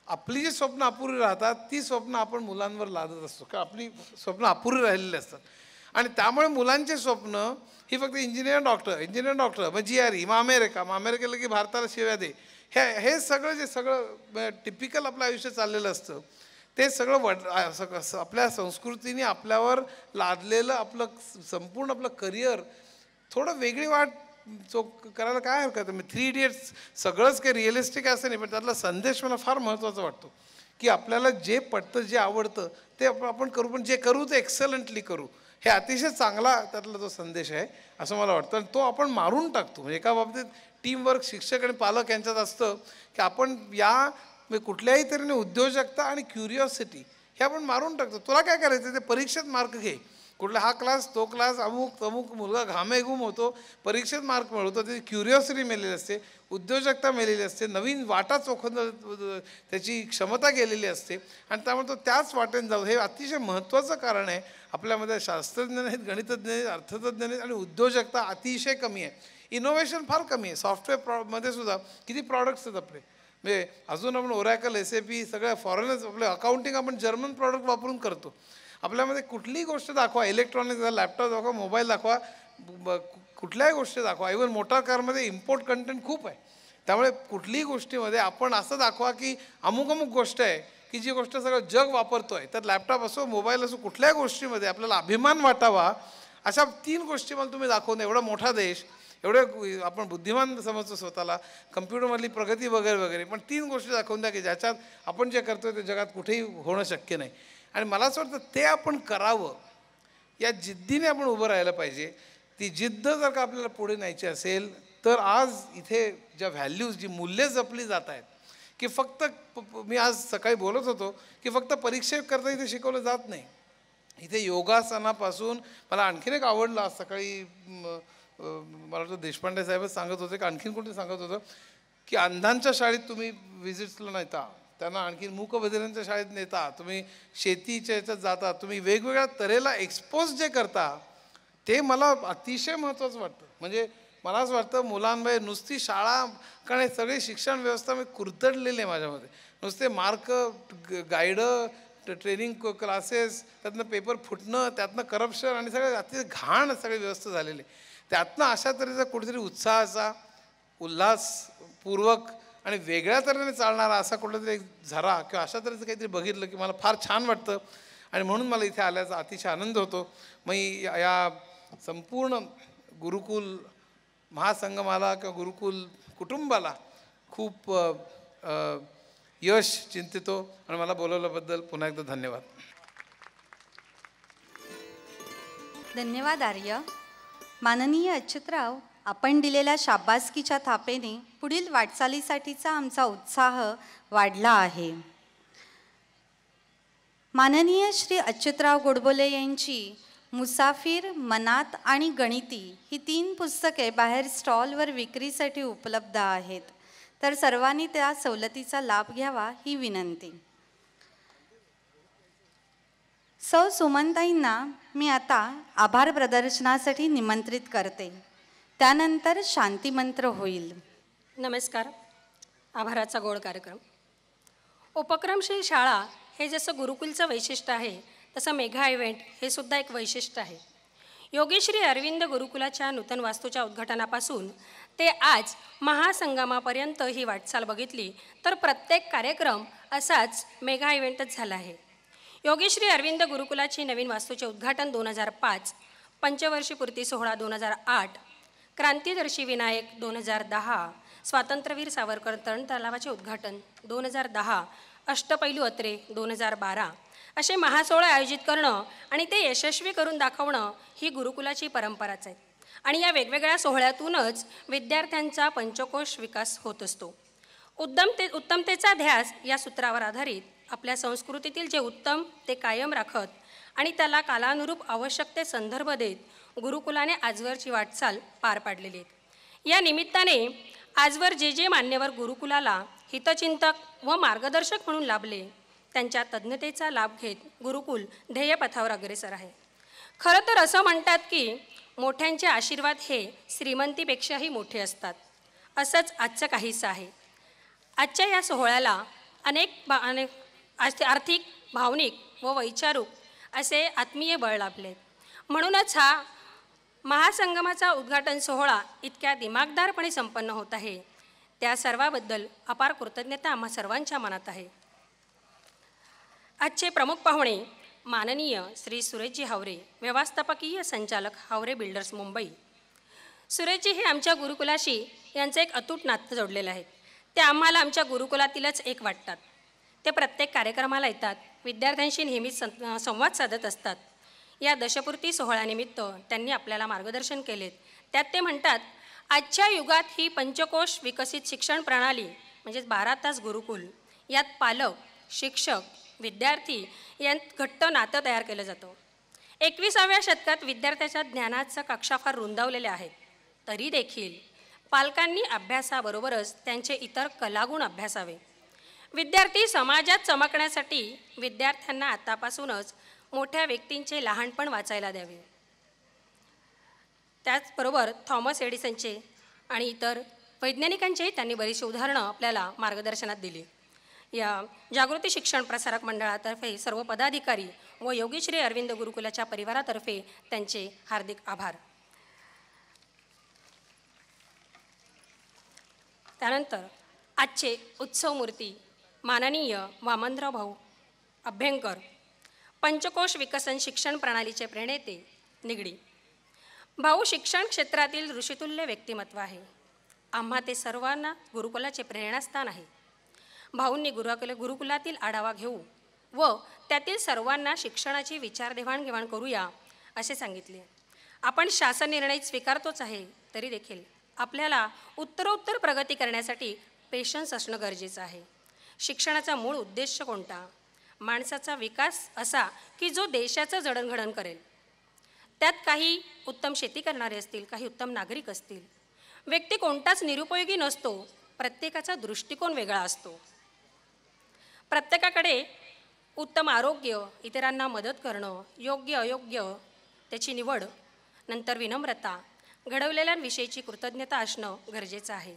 आपली जी स्वप्न अपुरी राहतात ती स्वप्न आपण मुलांवर लादत असतो, का आपली स्वप्न अपुरी राहिलेली असतात. आणि त्यामुळे मुलांचे स्वप्न ही फक्त इंजिनियर डॉक्टर मग GRE, मग अमेरिकेला की भारताला शिव्या दे, हे सगळं जे सगळं टिपिकल आपलं आयुष्य चाललेलं असतं ते सगळं आपल्या संस्कृतीने आपल्यावर लादलेलं आपलं संपूर्ण आपलं करिअर थोडं वेगळी वाट करायला काय हरकत आहे. 3 इडियट्स सगळंच काही रिअलिस्टिक असं नाही, पण त्यातला संदेश मला फार महत्त्वाचा वाटतो की आपल्याला जे पटतं, जे आवडतं ते आपण करू, पण जे करू ते एक्सलंटली करू. हे अतिशय चांगला त्यातला जो संदेश आहे असं मला वाटतं. आणि तो आपण मारून टाकतो. म्हणजे एका बाबतीत टीमवर्क शिक्षक आणि पालक यांच्यात असतं की आपण कुठल्याही तऱ्हेने उद्योजकता आणि क्युरिओसिटी हे आपण मारून टाकतो. तुला काय करायचं ते परीक्षेत मार्क घे, कुठला हा क्लास तो क्लास, अमुक मुलगा घामेघूम होतो, परीक्षेत मार्क मिळवतो, त्याची क्युरिओसिटी मेलेली असते, उद्योजकता मेलेली असते, नवीन वाटा चोखून त्याची क्षमता गेलेली असते आणि त्यामुळे तो त्याच वाटेने जाऊ. हे अतिशय महत्त्वाचं कारण आहे. आपल्यामध्ये शास्त्रज्ञ नाहीत, गणितज्ञ नाहीत, अर्थतज्ञ नाहीत आणि उद्योजकता अतिशय कमी आहे. इनोव्हेशन फार कमी आहे. सॉफ्टवेअरमध्ये सुद्धा किती प्रॉडक्ट्स आहेत आपले, म्हणजे अजून आपण ओरॅकल, SAP सगळ्या फॉरेनच, आपलं अकाउंटिंग आपण जर्मन प्रॉडक्ट वापरून करतो. आपल्यामध्ये कुठलीही गोष्ट दाखवा, इलेक्ट्रॉनिक्स लॅपटॉप दाखवा, मोबाईल दाखवा, कुठल्याही गोष्टी दाखवा, इव्हन मोटार कारमध्ये इम्पोर्ट कंटेंट खूप आहे. त्यामुळे कुठलीही गोष्टीमध्ये आपण असं दाखवा की अमुक गोष्ट आहे की जी गोष्ट सगळं जग वापरतोय, तर लॅपटॉप असो, मोबाईल असो, कुठल्याही गोष्टीमध्ये आपल्याला अभिमान वाटावा अशा 3 गोष्टी मला तुम्ही दाखवून. एवढा मोठा देश, एवढे आपण बुद्धिमान समजतो स्वतःला, कम्प्युटरमधली प्रगती वगैरे वगैरे, पण 3 गोष्टी दाखवून द्या की ज्याच्यात आपण जे करतोय ते जगात कुठेही होणं शक्य नाही. आणि मला असं वाटतं ते आपण करावं, या जिद्दीने आपण उभं राहायला पाहिजे. ती जिद्द जर का आपल्याला पुढे न्यायची असेल तर आज इथे ज्या व्हॅल्यूज, जी मूल्ये जपली जात आहेत की फक्त मी आज सकाळी बोलत होतो की फक्त परीक्षेकरता इथे शिकवलं जात नाही. इथे योगासनापासून मला आणखीन एक आवडलं. आज सकाळी मला वाटतं देशपांडे साहेबच सांगत होते की आणखीन कोणी सांगत होतं की अंधांच्या शाळेत तुम्ही विजिट्सला नेता, त्यांना आणखी मूकबधिरांच्या शाळेत नेता, तुम्ही शेतीच्या ह्याच्यात जाता, तुम्ही वेगवेगळ्या तऱ्हेला एक्सपोज जे करता ते मला अतिशय महत्त्वाचं वाटतं. म्हणजे मला असं वाटतं मुलांमध्ये नुसती शाळा, कारण हे सगळी शिक्षण व्यवस्था मी कुरतडलेली आहे माझ्यामध्ये. नुसते मार्क, गाईड, ट्रेनिंग क्लासेस, त्यातनं पेपर फुटणं, त्यातनं करप्शन आणि सगळं अतिशय घाण सगळी व्यवस्था झालेली आहे. त्यातनं अशा तऱ्हेचा कुठेतरी उत्साहाचा, उल्हासपूर्वक आणि वेगळ्या तऱ्हेने चालणारा असा कुठला तरी एक झरा किंवा अशा तऱ्हेचं काहीतरी बघितलं की मला फार छान वाटतं आणि म्हणून मला इथे आल्याचा अतिशय आनंद होतो. मग या संपूर्ण गुरुकुल महासंगमाला किंवा गुरुकुल कुटुंबाला खूप यश चिंतितो आणि मला बोलवल्याबद्दल पुन्हा एकदा धन्यवाद. धन्यवाद आर्य. माननीय अच्युतराव, आपण दिलेल्या शाबासकीच्या थापेने पुढील वाटचालीसाठीचा आमचा उत्साह वाढला आहे. माननीय श्री अच्युतराव गोडबोले यांची मुसाफिर, मनात आणि गणिती ही 3 पुस्तके बाहेर स्टॉलवर विक्रीसाठी उपलब्ध आहेत, तर सर्वांनी त्या सवलतीचा लाभ घ्यावा ही विनंती. सौ सुमनताईंना मी आता आभार प्रदर्शनासाठी निमंत्रित करते. त्यानंतर शांतीमंत्र होईल. नमस्कार. आभाराचा गोड कार्यक्रम. उपक्रमशील शाळा हे जसं गुरुकुलचं वैशिष्ट्य आहे तसं मेघा इव्हेंट हे सुद्धा एक वैशिष्ट्य आहे. योगेश्री अरविंद गुरुकुलाच्या नूतन वास्तूच्या उद्घाटनापासून ते आज महासंगमापर्यंत ही वाटचाल बघितली तर प्रत्येक कार्यक्रम असाच मेघा इव्हेंटच झाला आहे. योगेश्री अरविंद गुरुकुलाची नवीन वास्तूचे उद्घाटन 2005, पंचवर्षी पूर्ती सोहळा 2008, क्रांतिदर्शी विनायक 2010, स्वातंत्र्यवीर सावरकर तरण तलावाचे उद्घाटन 2010, अष्टपैलू अत्रे 2012 असे महासोहळे आयोजित करणं आणि ते यशस्वी करून दाखवणं ही गुरुकुलाची परंपराच आहे. आणि या वेगवेगळ्या सोहळ्यातूनच विद्यार्थ्यांचा पंचकोश विकास होत असतो. उत्तमतेचा ध्यास या सूत्रावर आधारित आपल्या संस्कृतीतील जे उत्तम ते कायम राखत आणि त्याला कालानुरूप आवश्यक ते संदर्भ देत गुरुकुलाने आजवरची वाटचाल पार पाडलेली आहे. या निमित्ताने आजवर जे मान्यवर गुरुकुलाला हितचिंतक व मार्गदर्शक म्हणून लाभले त्यांच्या तज्ञतेचा लाभ घेत गुरुकुल ध्येयपथावर अग्रेसर आहे. खरं तर असं म्हणतात की मोठ्यांचे आशीर्वाद हे श्रीमंतीपेक्षाही मोठे असतात. असंच आजचं काहीसं आहे. आजच्या या सोहळ्याला अनेक आर्थिक, भावनिक व वैचारिक असे आत्मीय बळ लाभले. म्हणूनच हा महासंगमाचा उद्घाटन सोहळा इतक्या दिमागदारपणे संपन्न होत आहे. त्या सर्वाबद्दल अपार कृतज्ञता आम्हा सर्वांच्या मनात आहे. आजचे प्रमुख पाहुणे माननीय श्री सुरेशजी हावरे, व्यवस्थापकीय संचालक हावरे बिल्डर्स मुंबई. सुरेशजी हे आमच्या गुरुकुलाशी यांचं एक अतूट नातं जोडलेलं आहे. ते आम्हाला आमच्या गुरुकुलातीलच एक वाटतात. ते प्रत्येक कार्यक्रमाला येतात, विद्यार्थ्यांशी नेहमीच संवाद साधत असतात. या दशपूर्ती सोहळ्यानिमित्त त्यांनी आपल्याला मार्गदर्शन केलेत. त्यात ते म्हणतात, आजच्या युगात ही पंचकोश विकसित शिक्षण प्रणाली म्हणजेच 12 तास गुरुकुल, यात पालक, शिक्षक, विद्यार्थी यांत घट्ट नातं तयार केलं जातं. 21व्या शतकात विद्यार्थ्याच्या ज्ञानाच्या कक्षा फार रुंदावलेल्या आहेत. तरी देखील पालकांनी अभ्यासाबरोबरच त्यांचे इतर कलागुण अभ्यासावे. विद्यार्थी समाजात चमकण्यासाठी विद्यार्थ्यांना आतापासूनच मोठ्या व्यक्तींचे लहानपण वाचायला द्यावे. त्याचबरोबर थॉमस एडिसनचे आणि इतर वैज्ञानिकांचेही त्यांनी बरीचशी उदाहरणं आपल्याला मार्गदर्शनात दिली. या जागृती शिक्षण प्रसारक मंडळातर्फे सर्व पदाधिकारी व योगेश्री अरविंद गुरुकुलाच्या परिवारातर्फे त्यांचे हार्दिक आभार. त्यानंतर आजचे उत्सव मूर्ती माननीय वामनराव भाऊ अभ्यंकर, पंचकोश विकसन शिक्षण प्रणालीचे प्रणेते, निगडी. भाऊ शिक्षण क्षेत्रातील ऋषितुल्य व्यक्तिमत्व आहे. आम्हा ते सर्वांना गुरुकुलाचे प्रेरणास्थान आहे. भाऊंनी गुरुकुलातील आढावा घेऊ व त्यातील सर्वांना शिक्षणाची विचार देवाणघेवाण करूया असे सांगितले. आपण शासन निर्णय स्वीकारतोच आहे, तरी देखील आपल्याला उत्तरोत्तर प्रगती करण्यासाठी पेशन्स असणं गरजेचं आहे. शिक्षणाचा मूळ उद्देश कोणता? माणसाचा विकास असा की जो देशाचं जडणघडण करेल. त्यात काही उत्तम शेती करणारे असतील, काही उत्तम नागरिक असतील. व्यक्ती कोणताच निरुपयोगी नसतो. प्रत्येकाचा दृष्टिकोन वेगळा असतो. प्रत्येकाकडे उत्तम आरोग्य, इतरांना मदत करणं, योग्य अयोग्य त्याची निवड, नंतर विनम्रता, घडवलेल्यांविषयीची कृतज्ञता असणं गरजेचं आहे.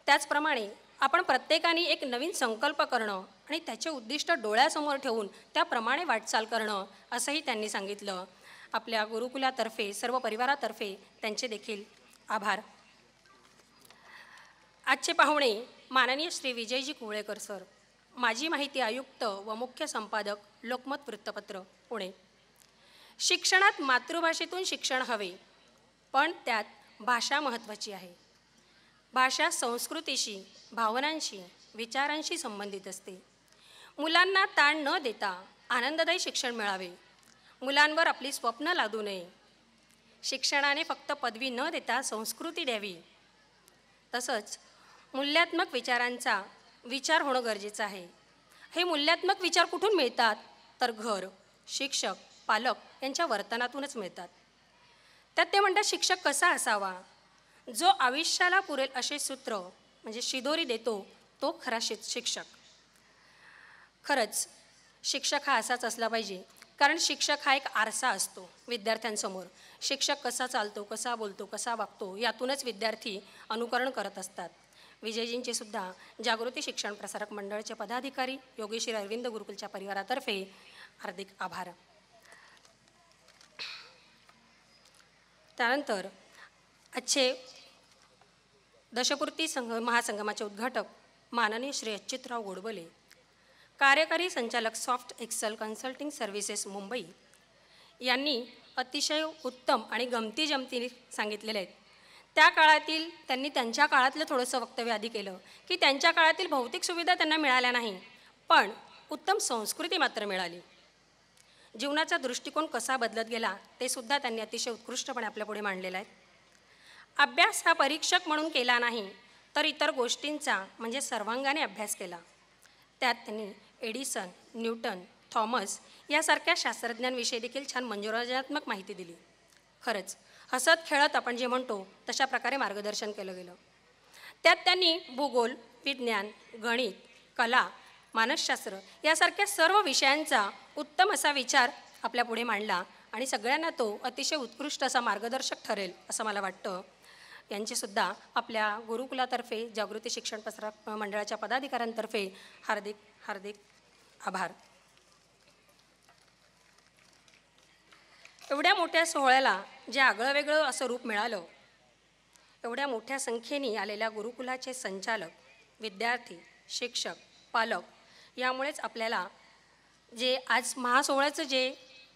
त्याचप्रमाणे आपण प्रत्येकाने एक नवीन संकल्प करणं आणि त्याचे उद्दिष्ट डोळ्यासमोर ठेवून त्याप्रमाणे वाटचाल करणं असंही त्यांनी सांगितलं. आपल्या गुरुकुलातर्फे सर्व परिवारातर्फे त्यांचे देखील आभार. आजचे पाहुणे माननीय श्री विजयजी कुवळेकर सर, माजी माहिती आयुक्त व मुख्य संपादक, लोकमत वृत्तपत्र, पुणे. शिक्षणात मातृभाषेतून शिक्षण हवे, पण त्यात भाषा महत्त्वाची आहे. भाषा संस्कृतीशी, भावनांशी, विचारांशी संबंधित असते. मुलांना ताण न देता आनंददायी शिक्षण मिळावे. मुलांवर आपली स्वप्न लादू नये. शिक्षणाने फक्त पदवी न देता संस्कृती द्यावी. तसंच मूल्यात्मक विचारांचा विचार होणं गरजेचं आहे. हे मूल्यात्मक विचार कुठून मिळतात? तर घर, शिक्षक, पालक यांच्या वर्तनातूनच मिळतात. त्यात ते म्हणतात, शिक्षक कसा असावा? जो आयुष्याला पुरेल असे सूत्र म्हणजे शिदोरी देतो तो खरा शिक्षक. खरंच शिक्षक हा असाच असला पाहिजे. कारण शिक्षक हा एक आरसा असतो विद्यार्थ्यांसमोर. शिक्षक कसा चालतो, कसा बोलतो, कसा वागतो यातूनच विद्यार्थी अनुकरण करत असतात. विजयजींचे सुद्धा जागृती शिक्षण प्रसारक मंडळाचे पदाधिकारी योगेश्वरी अरविंद गुरुकुलच्या परिवारातर्फे हार्दिक आभार. त्यानंतर आजचे दशपूर्ती महासंगमाचे उद्घाटक माननीय श्री अच्युतराव गोडबोले, कार्यकारी संचालक Soft Excel Consulting Services Mumbai यांनी अतिशय उत्तम आणि गमती जमती सांगितलेले आहेत. त्या काळातील त्यांनी त्यांच्या काळातलं थोडंसं वक्तव्य आधी केलं की त्यांच्या काळातील भौतिक सुविधा त्यांना मिळाल्या नाही, पण उत्तम संस्कृती मात्र मिळाली. जीवनाचा दृष्टिकोन कसा बदलत गेला ते सुद्धा त्यांनी अतिशय उत्कृष्टपणे आपल्यापुढे मांडलेला आहे. अभ्यास हा परीक्षक म्हणून केला नाही तर इतर गोष्टींचा म्हणजे सर्वांगाने अभ्यास केला. त्यात त्यांनी एडिसन, न्यूटन, थॉमस यासारख्या शास्त्रज्ञांविषयी देखील छान मनोरंजनात्मक माहिती दिली. खरंच हसत खेळत आपण जे म्हणतो तशा प्रकारे मार्गदर्शन केलं गेलं. त्यात त्यांनी भूगोल, विज्ञान, गणित, कला, मानसशास्त्र यासारख्या सर्व विषयांचा उत्तम असा विचार आपल्यापुढे मांडला आणि सगळ्यांना तो अतिशय उत्कृष्ट असा मार्गदर्शक ठरेल असं मला वाटतं. यांचेसुद्धा आपल्या गुरुकुलातर्फे जागृती शिक्षण प्रसारक मंडळाच्या पदाधिकाऱ्यांतर्फे हार्दिक हार्दिक आभार. एवढ्या मोठ्या सोहळ्याला जे आगळं वेगळं असं रूप मिळालं, एवढ्या मोठ्या संख्येने आलेल्या गुरुकुलाचे संचालक, विद्यार्थी, शिक्षक, पालक यामुळेच आपल्याला जे आज महासोहळ्याचं जे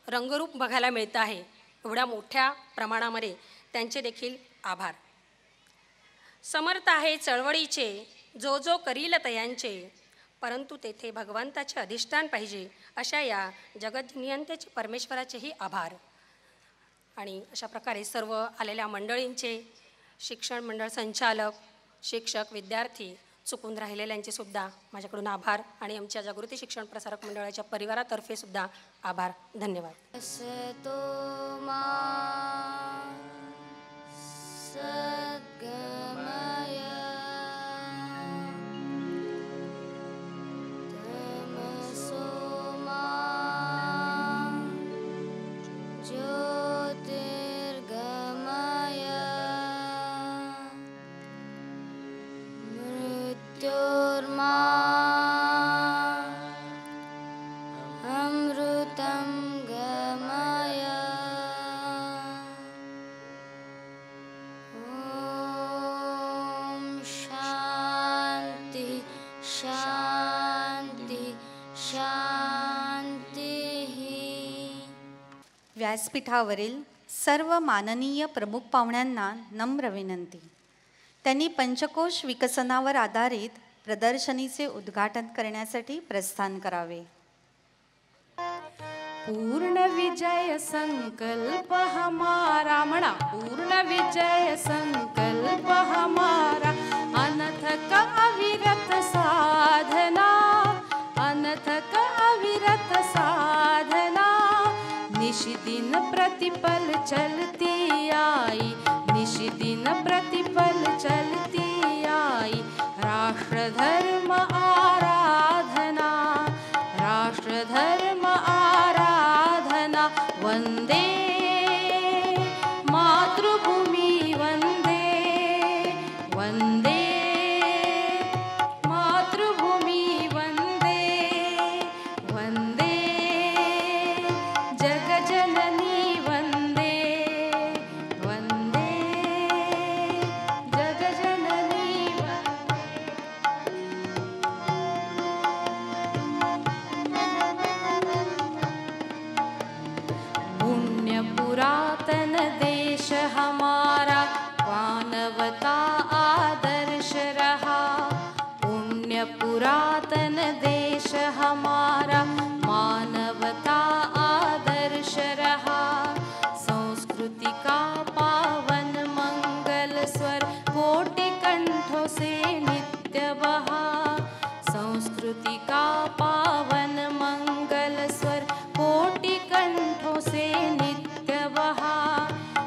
रंगरूप बघायला मिळतं आहे, एवढ्या मोठ्या प्रमाणामध्ये त्यांचे देखील आभार. समर्थ आहे चळवळीचे जो जो करील तयांचे, परंतु तेथे भगवंताचे अधिष्ठान पाहिजे अशा या जगज्नियंतेचे परमेश्वराचेही आभार. आणि अशा प्रकारे सर्व आलेल्या मंडळींचे, शिक्षण मंडळ संचालक, शिक्षक, विद्यार्थी, चुकून राहिलेल्यांचे सुद्धा माझ्याकडून आभार आणि आमच्या जागृती शिक्षण प्रसारक मंडळाच्या परिवारातर्फे सुद्धा आभार. धन्यवाद. व्यासपीठावरील सर्व माननीय प्रमुख पाहुण्यांना नम्र विनंती. त्यांनी पंचकोश विकसनावर आधारित प्रदर्शनीचे उद्घाटन करण्यासाठी प्रस्थान करावे. पूर्ण विजय संकल्प हमारा म्हणा, पूर्ण विजय संकल्प हमारा, अनथक अविरत साधना, अनथक अविरत साधना, निशिदिन प्रतिपल चलती आई, निशिदिन प्रतिपल चलती आई, राष्ट्र धर्म आराधना, राष्ट्र धर्म आराधना, वंदे मातृभूमी, वंदे वंदे मातृभूमी, वंदे वंदे जगजननी, वंदे वंदे जगजननी, पुण्य पुरातन देश हमारा, मानवता आदर्श रहा, पुण्य पुरातन देश हमारा, मानवता आदर्श रहा, संस्कृति का पावन मंगल स्वर कोटि कंठों से नित्य बहा, संस्कृति का पावन मंगल स्वर कोटि कंठों से नित्य बहा,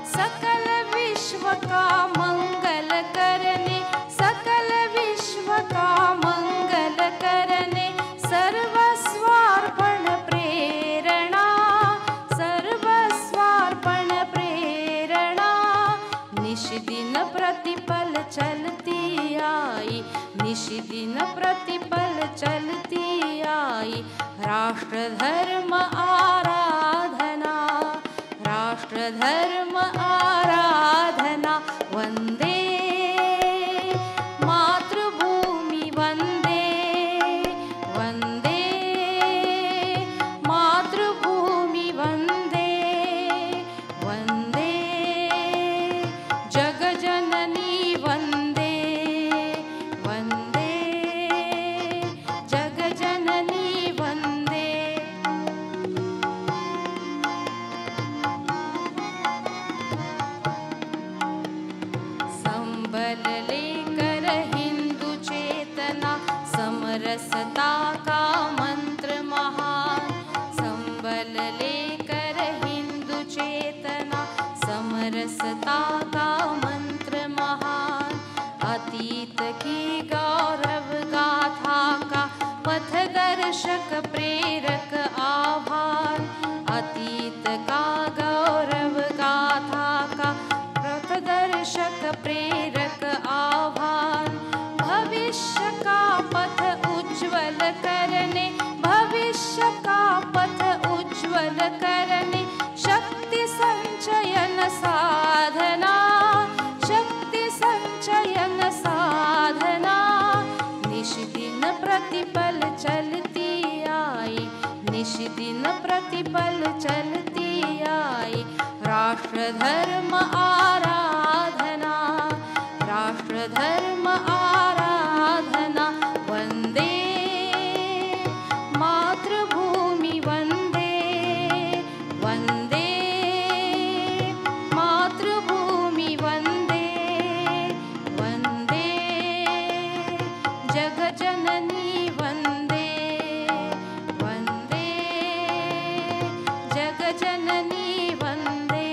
सकल विश्व का मंगल करने, सकल विश्व का मंगल करने, सर्वस्वार्पण प्रेरणा, निश दिन प्रतिपल चलती आई, निश दिन प्रतिपल चलती आई। राष्ट्र धर्म आराधना, राष्ट्र धर्म आराधना, वंदे मातृभूमि वंदे, वंदे मातृभूमि वंदे, वंदे जगजननी वंदे, वंदे जगजननी वंदे। संबल लेकर हिंदू चेतना, समरसता का मंत्र महान। संबल लेकर हिंदू चेतना, समरसता का मंत्र महान। अतीत की गौरव गाथा का पथदर्शक प्रेरक आभार। अतीत का गौरव गाथा का पथदर्शक प्रेरक आभार। भविष्य का पथ उज्ज्वल करने, भविष्य का पथ उज्ज्वल करने, शक्ति संचयन साधना, शक्ति संचयन साधना। निश दिन प्रतिपल चलती आई, निश दिन प्रतिपल चलती आई। राष्ट्र धर्म आराधना, राष्ट्र धर्म आराधना, वंदे मातृभूमि वंदे, वंदे मातृभूमि वंदे, वंदे जगजननी वंदे, वंदे जगजननी वंदे।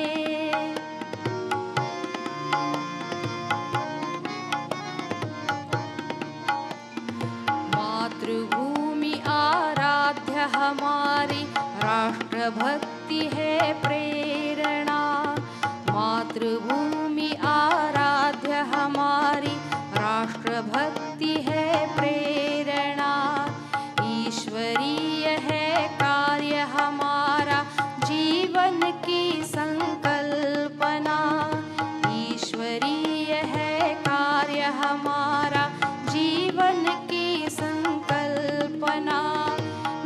मातृभूमि आराध्य हमारी, राष्ट्र भक्ति है प्रेरणा। मातृभूमि आराध्य हमारी, राष्ट्र भक्ति है प्रेरणा। ईश्वरीय है कार्य हमारा, जीवन की संकल्पना। ईश्वरीय है कार्य हमारा, जीवन की संकल्पना।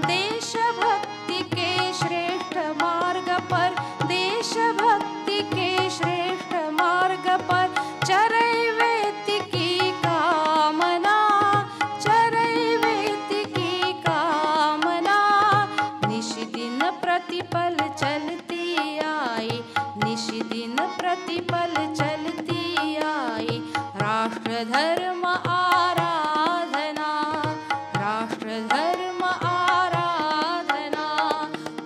देशभक्ति के श्रेष्ठ मार्ग पर, देशभक्ति के श्रेष्ठ मार्ग पर चरैवेति की कामना, चरैवेति की कामना। निश दिन प्रतिपल चलती आई, निश दिन प्रतिपल चलती आई। राष्ट्र धर्म आराधना, राष्ट्र धर्म आराधना।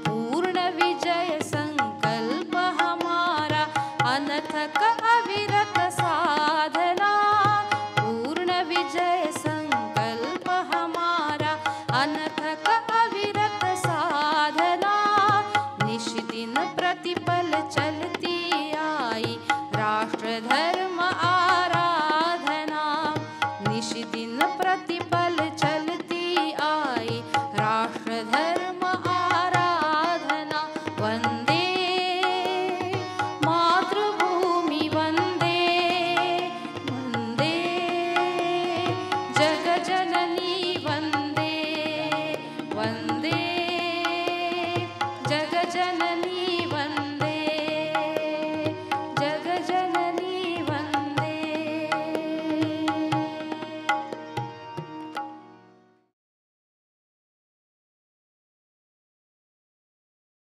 पूर्ण विजय संकल्प हमारा, अनथक अविरत साधना। पूर्ण विजय संकल्प हमारा, अनथक अविरत साधना। निश दिन प्रतिपल चलती